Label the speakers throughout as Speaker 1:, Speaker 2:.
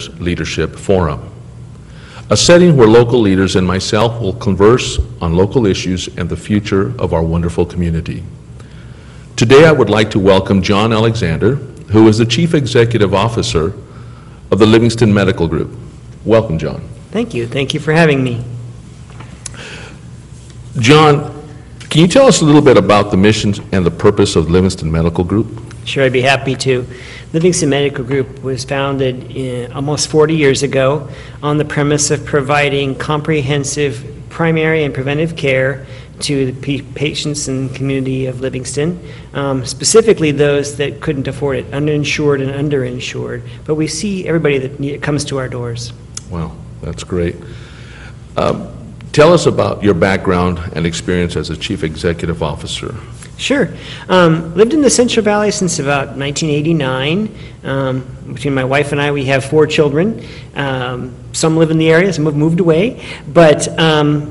Speaker 1: Leadership Forum, a setting where local leaders and myself will converse on local issues and the future of our wonderful community. Today I would like to welcome John Alexander, who is the Chief Executive Officer of the Livingston Medical Group. Welcome, John.
Speaker 2: Thank you. Thank you for having me.
Speaker 1: John, can you tell us a little bit about the mission and the purpose of Livingston Medical Group?
Speaker 2: Sure, I'd be happy to. Livingston Medical Group was founded almost 40 years ago on the premise of providing comprehensive primary and preventive care to the patients and community of Livingston, specifically those that couldn't afford it, uninsured and underinsured. But we see everybody that comes to our doors.
Speaker 1: Wow, that's great. Tell us about your background and experience as a Chief Executive Officer.
Speaker 2: Sure. Lived in the Central Valley since about 1989. Between my wife and I, we have 4 children. Some live in the area, some have moved away. But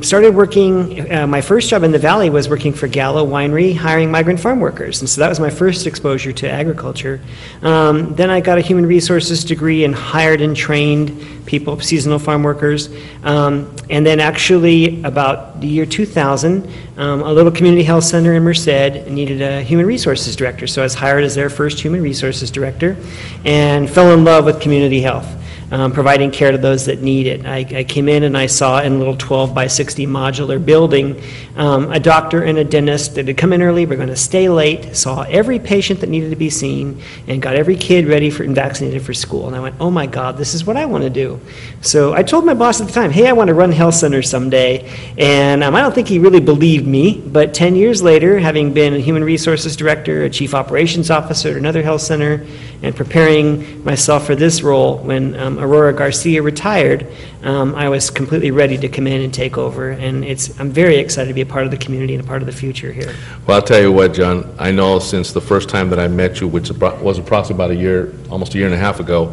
Speaker 2: started working, my first job in the Valley was working for Gallo Winery, hiring migrant farm workers. And so that was my first exposure to agriculture. Then I got a human resources degree and hired and trained people, seasonal farm workers. And then actually about the year 2000, a little community health center in Merced needed a human resources director. So I was hired as their first human resources director and fell in love with community health. Providing care to those that need it. I came in and I saw in a little 12 by 60 modular building a doctor and a dentist that had come in early, were going to stay late, saw every patient that needed to be seen, and got every kid ready for and vaccinated for school. And I went, oh my God, this is what I want to do. So I told my boss at the time, hey, I want to run health centers someday. And I don't think he really believed me, but 10 years later, having been a human resources director, a chief operations officer at another health center, and preparing myself for this role when Aurora Garcia retired, I was completely ready to come in and take over, and I'm very excited to be a part of the community and a part of the future here.
Speaker 1: Well, I'll tell you what, John, I know since the first time that I met you, which was approximately about a year, almost a year and a half ago,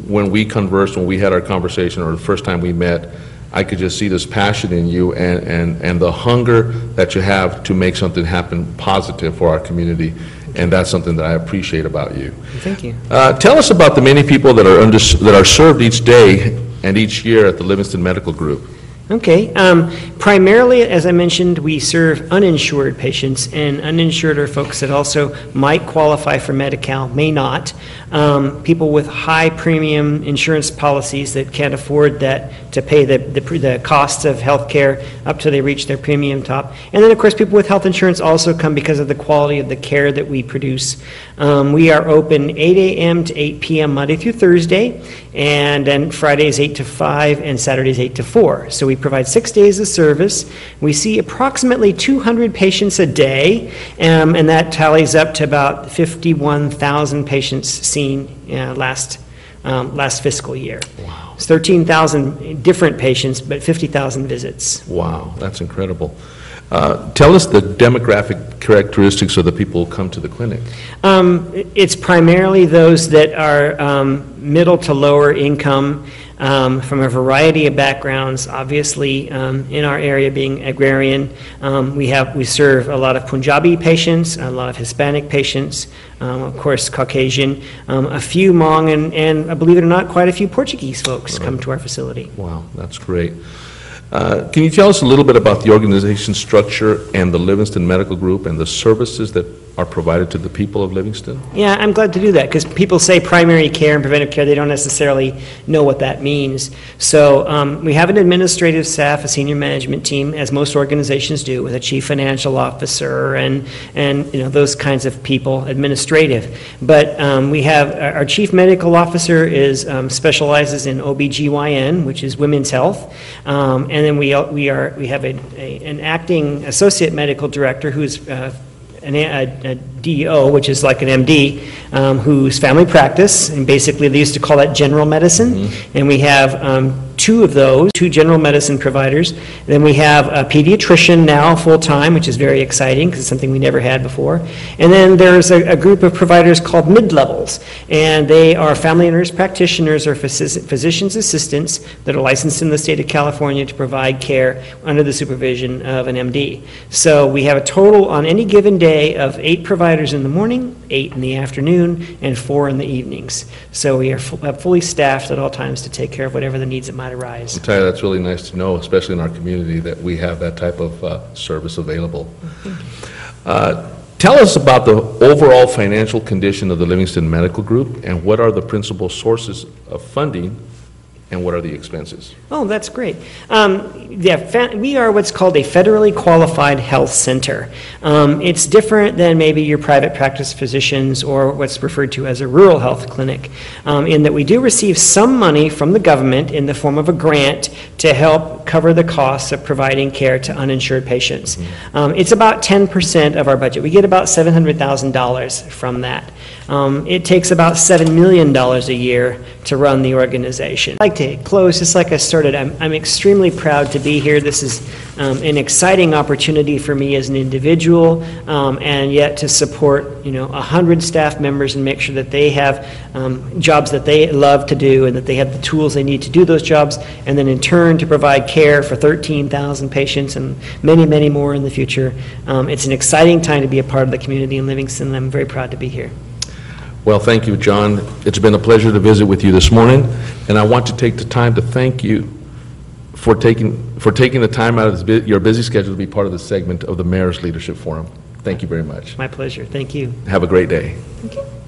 Speaker 1: when we conversed, when we had our conversation, or the first time we met, I could just see this passion in you and the hunger that you have to make something happen positive for our community. And that's something that I appreciate about you.
Speaker 2: Thank you.
Speaker 1: Tell us about the many people that are served each day and each year at the Livingston Medical Group.
Speaker 2: Okay. Primarily, as I mentioned, we serve uninsured patients, and uninsured are folks that also might qualify for Medi-Cal, may not. People with high premium insurance policies that can't afford that to pay the costs of health care up till they reach their premium top. And then, of course, people with health insurance also come because of the quality of the care that we produce. We are open 8 a.m. to 8 p.m. Monday through Thursday, and then Fridays 8 to 5 and Saturdays 8 to 4. So we provide 6 days of service. We see approximately 200 patients a day, and that tallies up to about 51,000 patients seen last fiscal year.
Speaker 1: Wow.
Speaker 2: It's 13,000 different patients, but 50,000 visits.
Speaker 1: Wow, that's incredible. Tell us the demographic characteristics of the people who come to the clinic.
Speaker 2: It's primarily those that are middle to lower income, from a variety of backgrounds. Obviously, in our area being agrarian, we serve a lot of Punjabi patients, a lot of Hispanic patients, of course Caucasian, a few Hmong, and believe it or not, quite a few Portuguese folks come to our facility.
Speaker 1: Wow, that's great. Can you tell us a little bit about the organization structure and the Livingston Medical Group and the services that are provided to the people of Livingston?
Speaker 2: Yeah, I'm glad to do that, because people say primary care and preventive care, they don't necessarily know what that means. So we have an administrative staff, a senior management team, as most organizations do, with a chief financial officer and those kinds of people, administrative. But we have our chief medical officer specializes in OBGYN, which is women's health, and then we have an acting associate medical director who's a DO, which is like an MD, who's family practice, and basically they used to call that general medicine. And we have 2 of those, 2 general medicine providers. Then we have a pediatrician now full-time, which is very exciting because it's something we never had before. And then there's a group of providers called mid-levels, and they are family nurse practitioners or physician's assistants that are licensed in the state of California to provide care under the supervision of an MD. So we have a total on any given day of 8 providers in the morning, 8 in the afternoon, and 4 in the evenings. So we are fully staffed at all times to take care of whatever the needs that might arise.
Speaker 1: I'll tell you, that's really nice to know, especially in our community, that we have that type of service available. Tell us about the overall financial condition of the Livingston Medical Group, and what are the principal sources of funding, and what are the expenses?
Speaker 2: Oh, that's great. We are what's called a federally qualified health center. It's different than maybe your private practice physicians or what's referred to as a rural health clinic, in that we do receive some money from the government in the form of a grant to help cover the costs of providing care to uninsured patients. It's about 10% of our budget. We get about $700,000 from that. It takes about $7 million a year to run the organization. I'd like to close just like I started. I'm extremely proud to be here. This is an exciting opportunity for me as an individual, and yet to support 100 staff members and make sure that they have jobs that they love to do and that they have the tools they need to do those jobs, and then in turn to provide care for 13,000 patients and many, many more in the future. It's an exciting time to be a part of the community in Livingston, and I'm very proud to be here.
Speaker 1: Well, thank you, John. It's been a pleasure to visit with you this morning, and I want to take the time to thank you for taking the time out of your busy schedule to be part of this segment of the Mayor's Leadership Forum. Thank you very much.
Speaker 2: My pleasure. Thank you.
Speaker 1: Have a great day.
Speaker 2: Thank you.